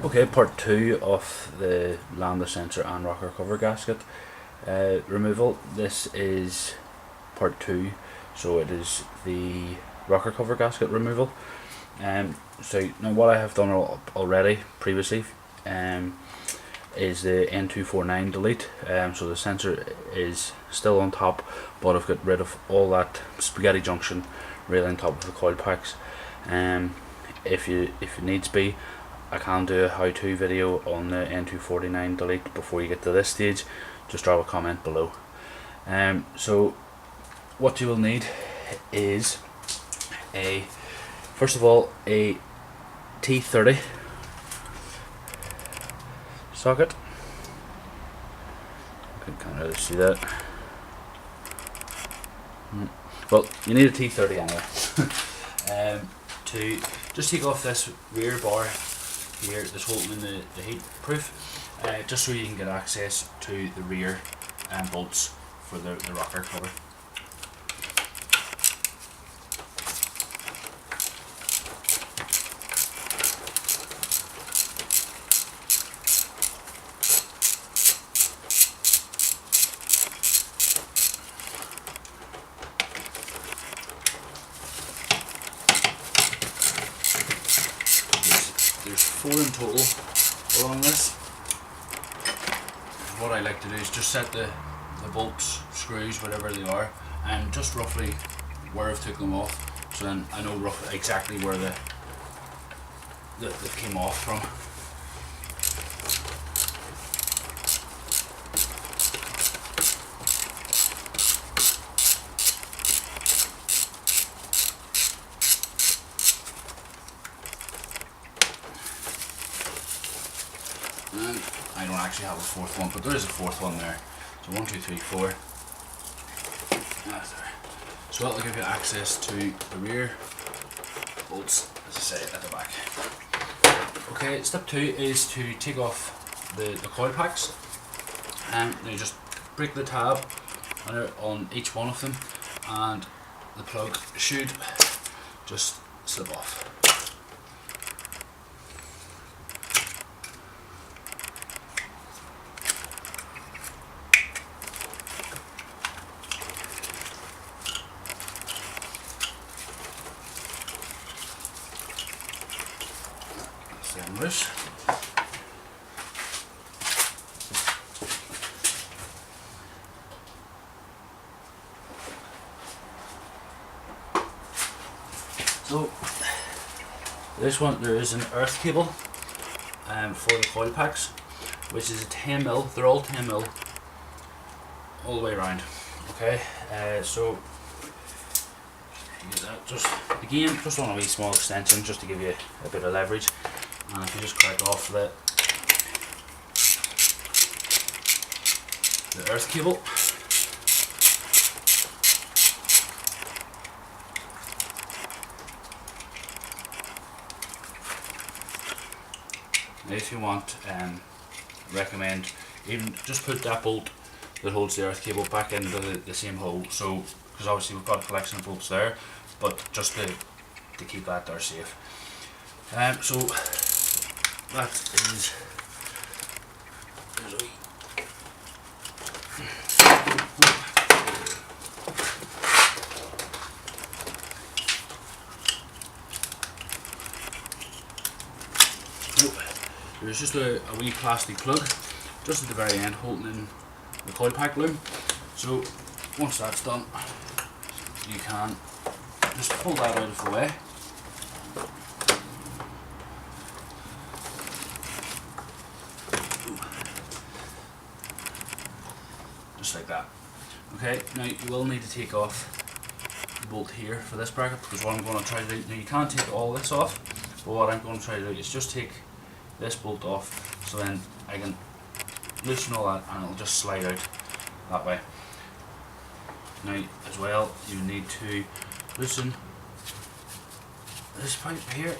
Okay, part 2 of the lambda sensor and rocker cover gasket removal. This is part 2, so it is the rocker cover gasket removal. So now what I have done already previously is the N249 delete. So the sensor is still on top, but I've got rid of all that spaghetti junction really on top of the coil packs. If you needs be, I can do a how-to video on the N249 delete before you get to this stage. Just drop a comment below. So what you will need is first of all a T30 socket. You can't really see that. Well, you need a T30 anyway. To just take off this rear bar here that's holding in the heat proof, just so you can get access to the rear bolts for the rocker cover. There's 4 in total along this. What I like to do is just set the bolts, screws, whatever they are, and just roughly where I've took them off, so then I know roughly exactly where they came off from. And I don't actually have a 4th one, but there is a 4th one there. So 1, 2, 3, 4. That's there. So that'll give you access to the rear bolts, as I say, at the back. Okay, step 2 is to take off the coil packs, and you just break the tab on each one of them, and the plug should just slip off. Loose. So this one, there is an earth cable for the coil packs, which is a 10mm. They're all 10mm all the way around. Okay, so you get that just again just on a wee small extension, just to give you a bit of leverage. And if you just crack off the earth cable, now if you want, recommend even just put that bolt that holds the earth cable back into the same hole. So, because obviously we've got a collection of bolts there, but just to keep that there safe. So that is, there's a wee there's just a wee plastic plug just at the very end holding in the coil pack loom. So once that's done, you can just pull that out of the way. Just like that. Okay, now you will need to take off the bolt here for this bracket, because what I'm going to try to do, now you can't take all this off, but what I'm going to try to do is just take this bolt off, so then I can loosen all that and it'll just slide out that way. Now as well, you need to loosen this pipe here.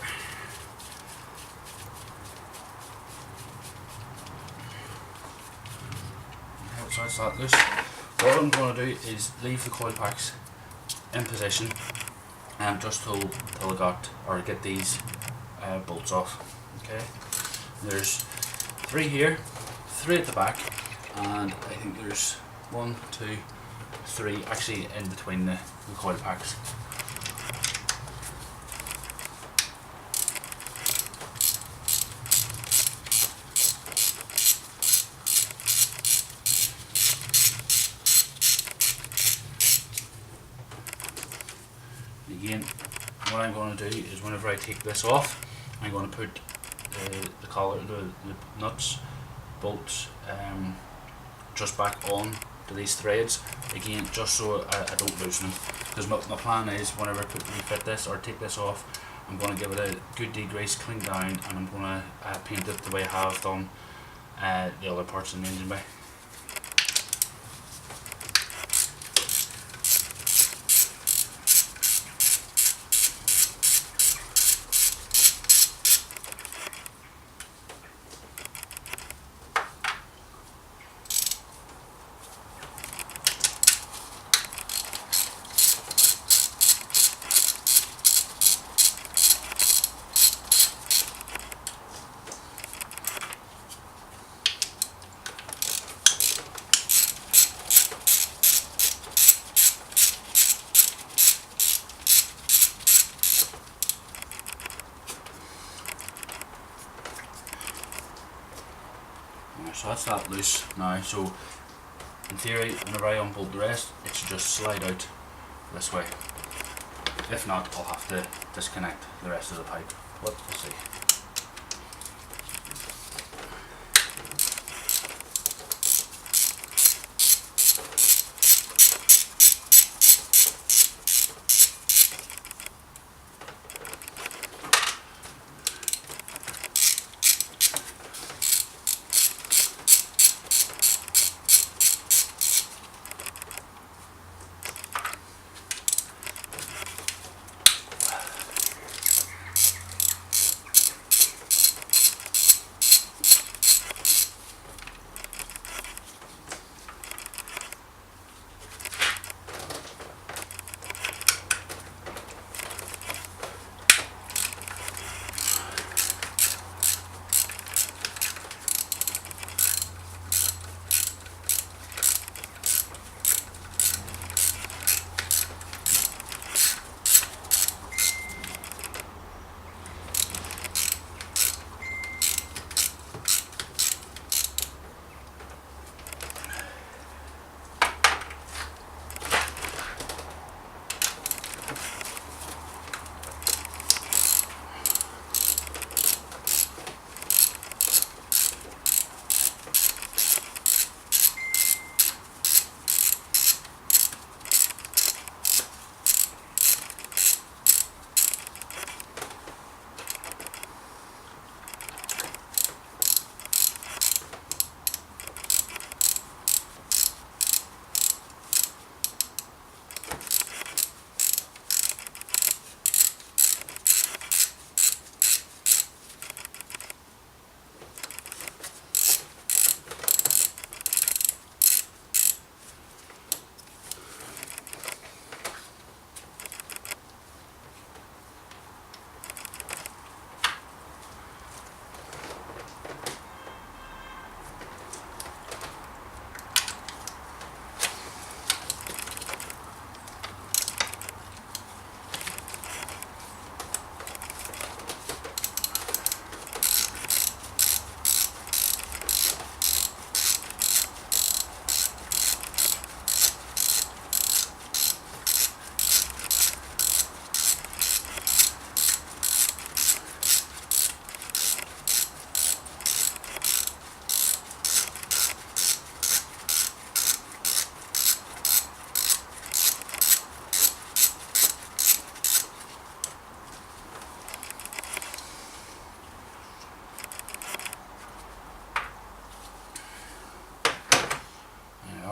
So that's that loose. What I'm going to do is leave the coil packs in position just till I get these bolts off. Okay, There's 3 here, 3 at the back, and I think there's 1, 2, 3 actually in between the coil packs. Again, what I'm going to do is whenever I take this off, I'm going to put the collar, the nuts, bolts, just back on to these threads again, just so I don't loosen them. Because my plan is whenever I refit this or take this off, I'm going to give it a good degrease, clean down, and I'm going to paint it the way I have done the other parts of the engine bay. So that's that loose now, so in theory whenever I unbolt the rest it should just slide out this way. If not, I'll have to disconnect the rest of the pipe, but we'll see.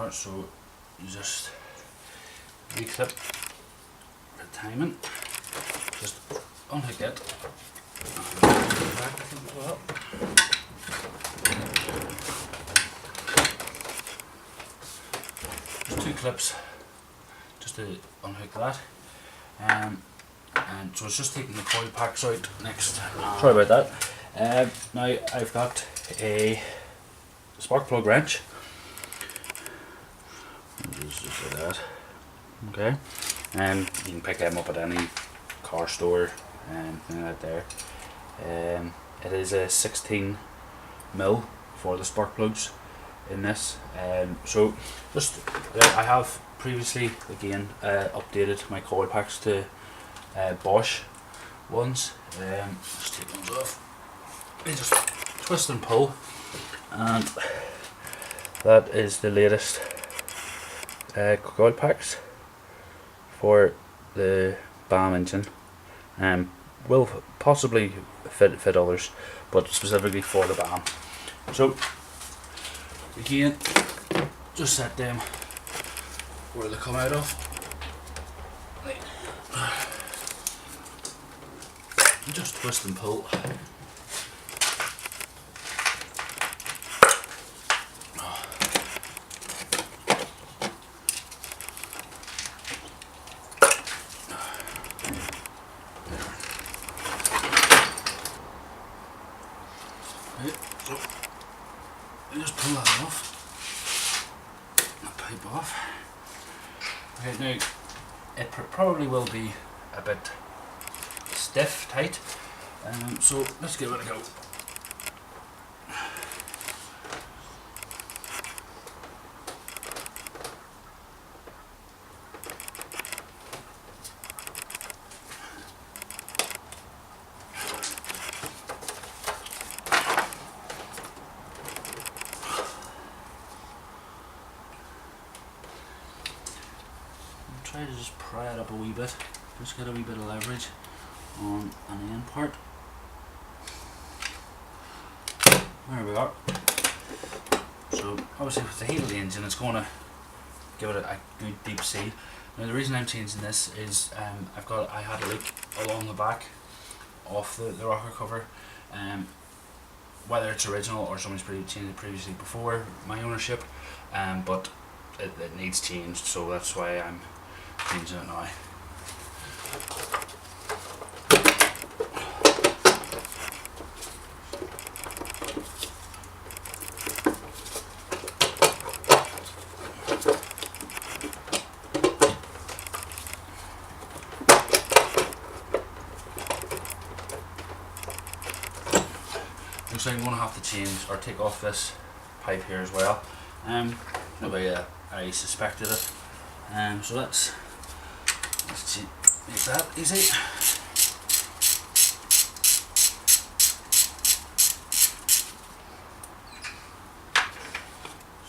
So you just reclip the timing, just unhook it, and back I think as well. Just 2 clips just to unhook that, and so it's just taking the coil packs out next. Sorry about that. Now I've got a spark plug wrench. Just like that. Okay. You can pick them up at any car store and anything like that there. It is a 16mm for the spark plugs in this. So just I have previously again updated my coil packs to Bosch ones. Just take those off. You just twist and pull, and that is the latest coil packs for the BAM engine. Will possibly fit others, but specifically for the BAM. So again, just set them where they come out of. Just twist and pull. So you just pull that off, that pipe off. Okay, now it probably will be a bit stiff, tight, so let's give it a go. Try to just pry it up a wee bit, just get a wee bit of leverage on the end part. There we are. So obviously with the heat of the engine, it's going to give it a good deep seal. Now the reason I'm changing this is I had a leak along the back of the rocker cover. Whether it's original or someone's changed it previously before my ownership, but it needs changed, so that's why I'm changing it now. Looks like I'm going to have to change or take off this pipe here as well. The way I suspected it. So let's see, make that easy.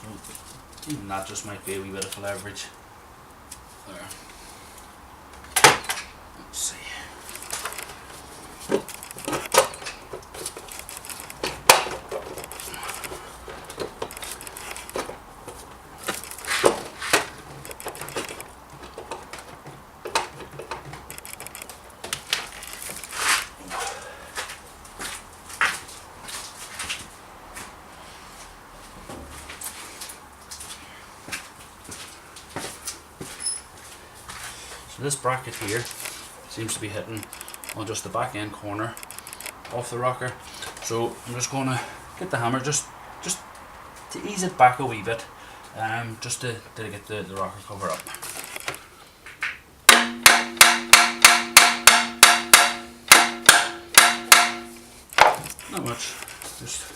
So even that just might be a wee bit of leverage there. Let's see. So this bracket here seems to be hitting on just the back end corner of the rocker. So I'm just going to get the hammer just to ease it back a wee bit, just to get the rocker cover up. Not much, just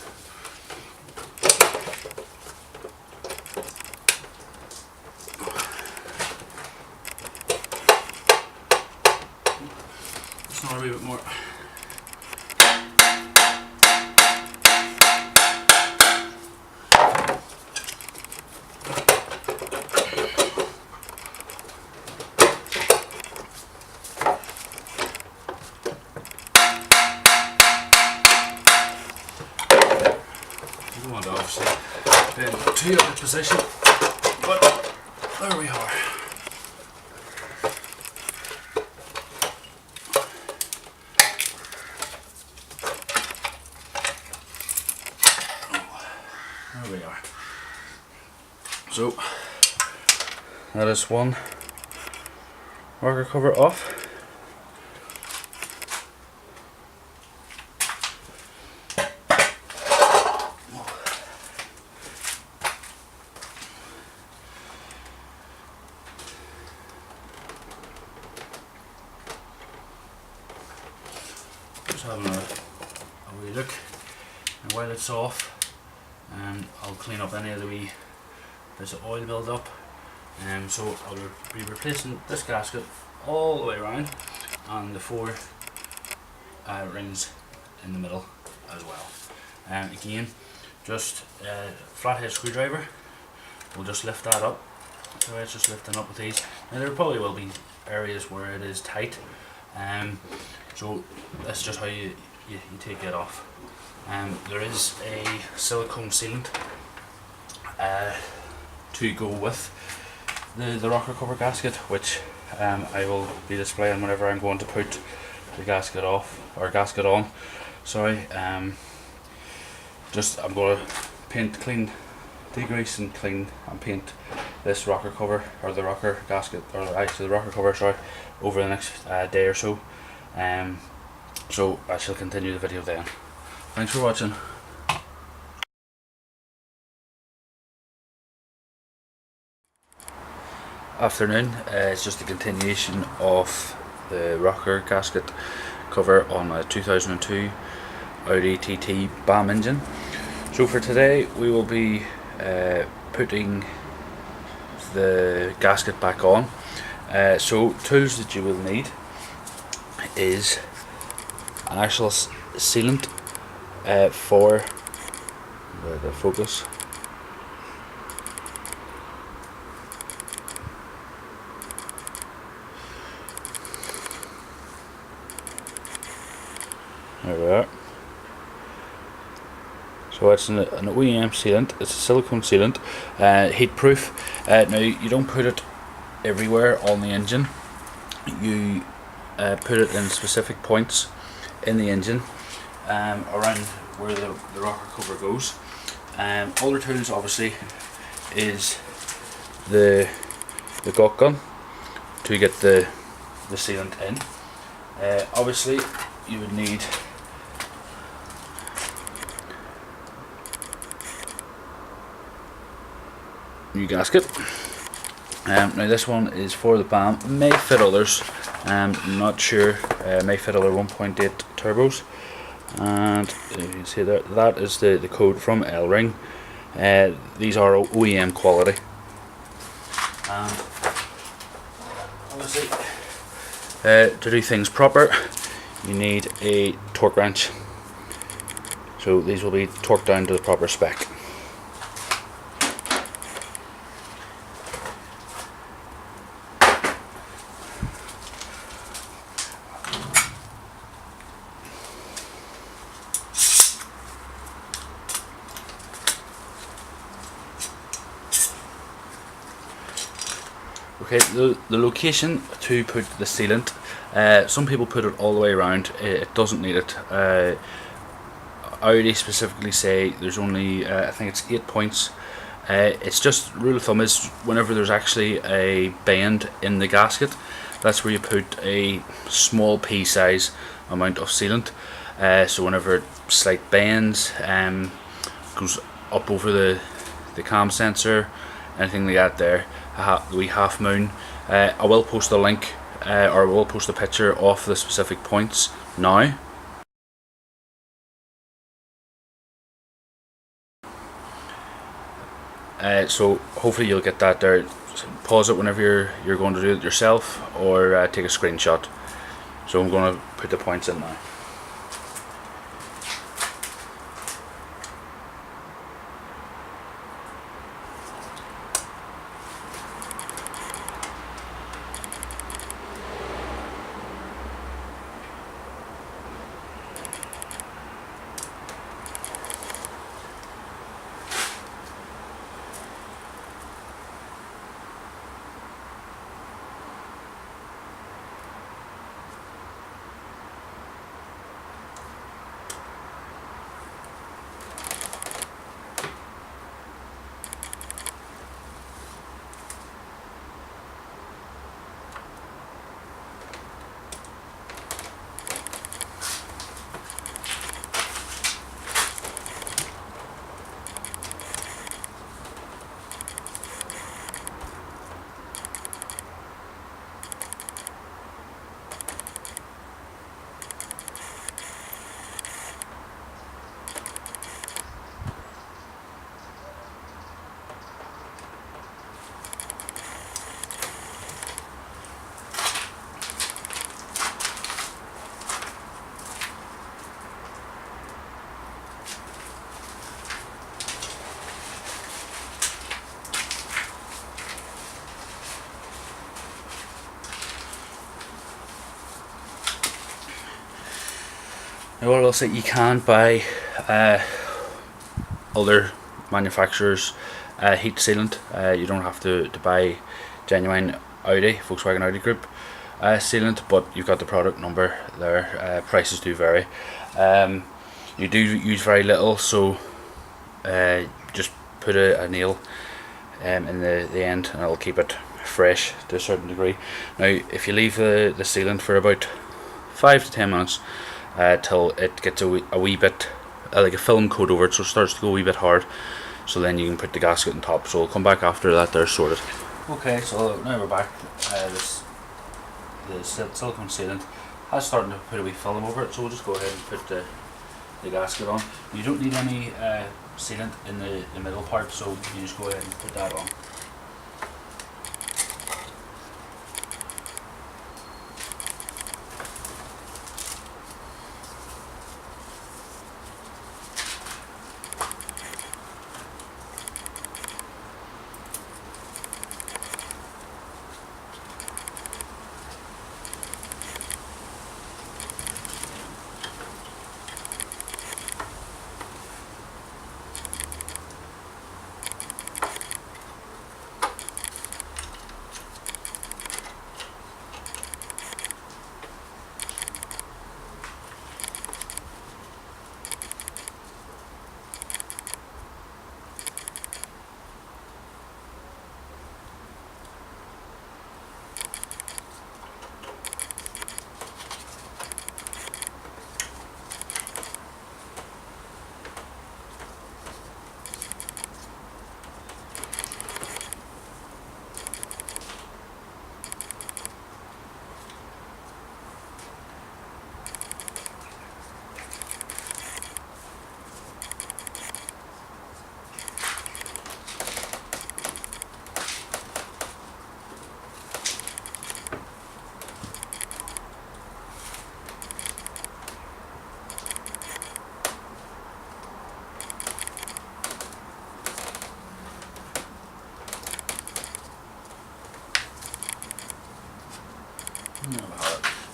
a wee bit more. You don't want to obviously be in too out of position, but there we are. There we are. So that is one rocker cover off. having a wee look, and while it's off, I'll clean up any of the wee bits of oil build up. So I'll be replacing this gasket all the way around, and the 4 rings in the middle as well. Again, just a flathead screwdriver, we'll just lift that up. So it's just lifting up with these. Now there probably will be areas where it is tight, so that's just how you take it off. There is a silicone sealant to go with the rocker cover gasket, which I will be displaying whenever I'm going to put the gasket off, or gasket on. Sorry. I'm going to clean, degrease and clean and paint this rocker cover, or the rocker gasket, or actually the rocker cover, sorry, over the next day or so. So I shall continue the video then. Thanks for watching. Afternoon, it's just a continuation of the rocker gasket cover on a 2002 Audi TT BAM engine. So for today we will be putting the gasket back on. So tools that you will need is an actual sealant for the focus. There we are. So it's an OEM sealant, it's a silicone sealant, heat proof. Now you don't put it everywhere on the engine, you put it in specific points in the engine, around where the rocker cover goes. Other tools obviously is the gauge gun to get the sealant in. Obviously you would need new gasket. Now this one is for the BAM, may fit others, I'm not sure, may fit other 1.8 turbos, and you can see there, that is the code from L-Ring. These are OEM quality, and obviously to do things proper you need a torque wrench, so these will be torqued down to the proper spec. Okay, the location to put the sealant, some people put it all the way around, it doesn't need it. Audi specifically say there's only, I think it's 8 points. It's just, rule of thumb is whenever there's actually a bend in the gasket, that's where you put a small pea size amount of sealant. So whenever it slight bends, goes up over the cam sensor, anything like that there, the wee half moon. I will post a link, or I will post a picture of the specific points now. So hopefully you'll get that there. Pause it whenever you're going to do it yourself, or take a screenshot. So I'm going to put the points in now. Now what I'll say, you can buy other manufacturers heat sealant. You don't have to buy genuine Volkswagen Audi group sealant, but you've got the product number there. Prices do vary. You do use very little, so just put a nail in the end and it'll keep it fresh to a certain degree. Now if you leave the sealant for about 5 to 10 minutes till it gets a wee bit like a film coat over it, so it starts to go a wee bit hard, so then you can put the gasket on top. So we'll come back after that they're sorted. Okay, so now we're back. The silicone sealant has starting to put a wee film over it, so we'll just go ahead and put the gasket on. You don't need any sealant in the middle part, so you just go ahead and put that on.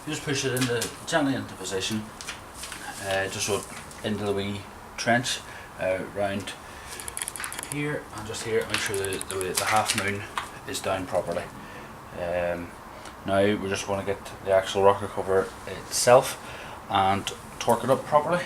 You just push it gently into position, just so into the wee trench, round here and just here. Make sure the half moon is down properly. Now we just want to get the actual rocker cover itself and torque it up properly.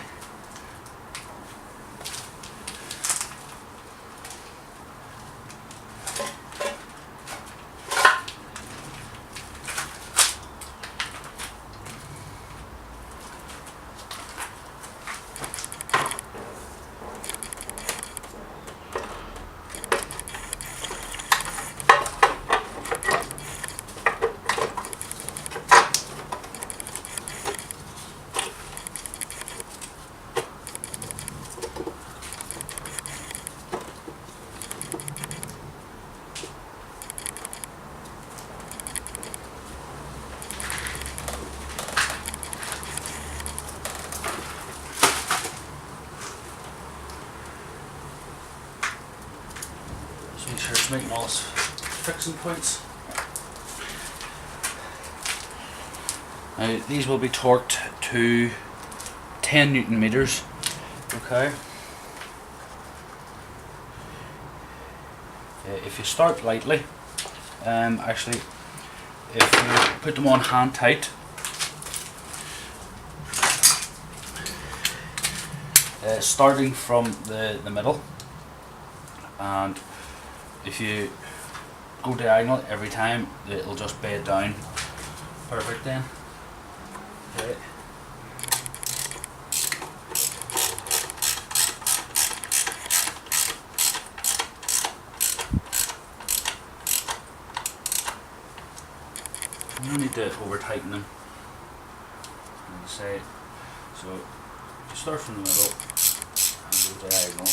Make sure it's making all its fixing points. Now these will be torqued to 10 Newton meters. Okay. If you start lightly, actually, if you put them on hand tight, starting from the middle, and if you go diagonal every time, it'll just bed down perfect then. Okay. You don't need to over tighten them on the side. So you start from the middle and go diagonal.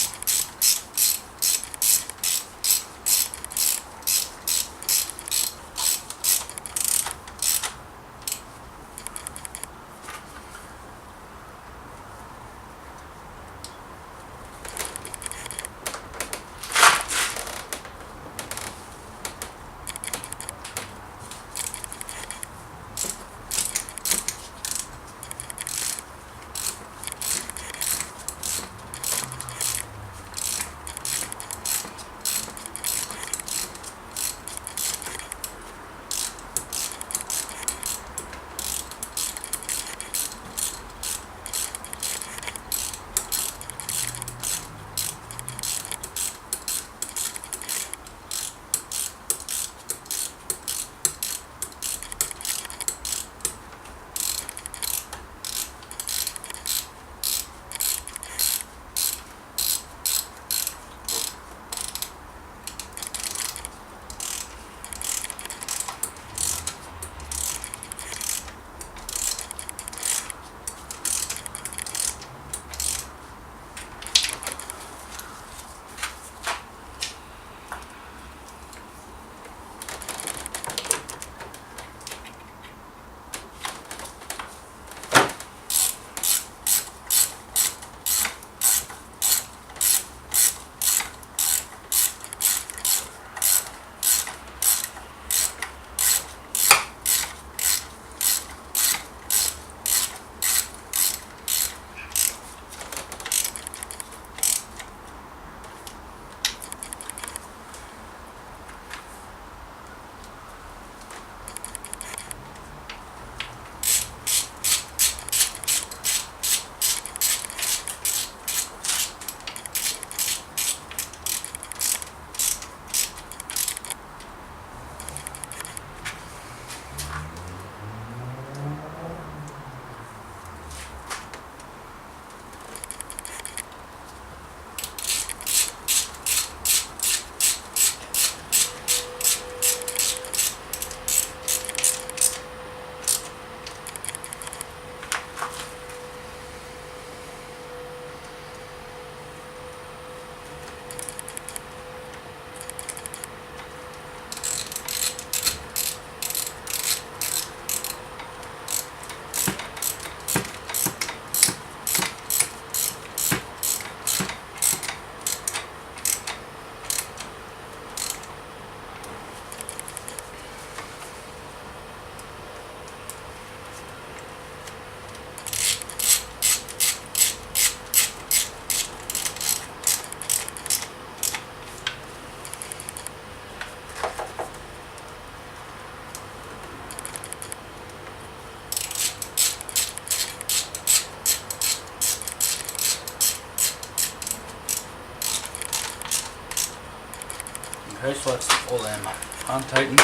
Okay, so that's all them hand tightened.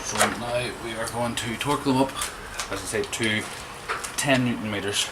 So now we are going to torque them up, as I said, to 10 Newton meters.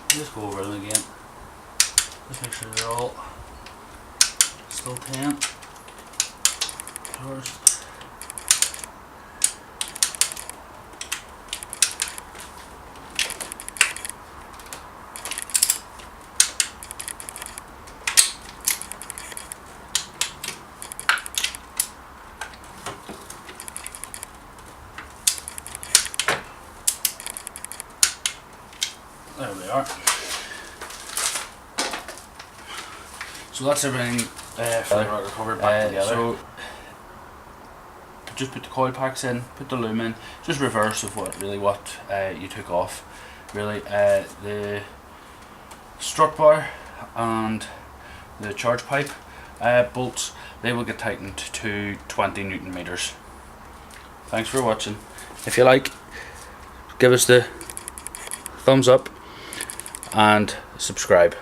Just go over them again. Just make sure they're all still 10. First. There we are. So that's everything for the rocker cover back together. So just put the coil packs in, put the loom in, just reverse of what you took off. Really, the strut bar and the charge pipe bolts, they will get tightened to 20 Newton meters. Thanks for watching. If you like, give us the thumbs up and subscribe.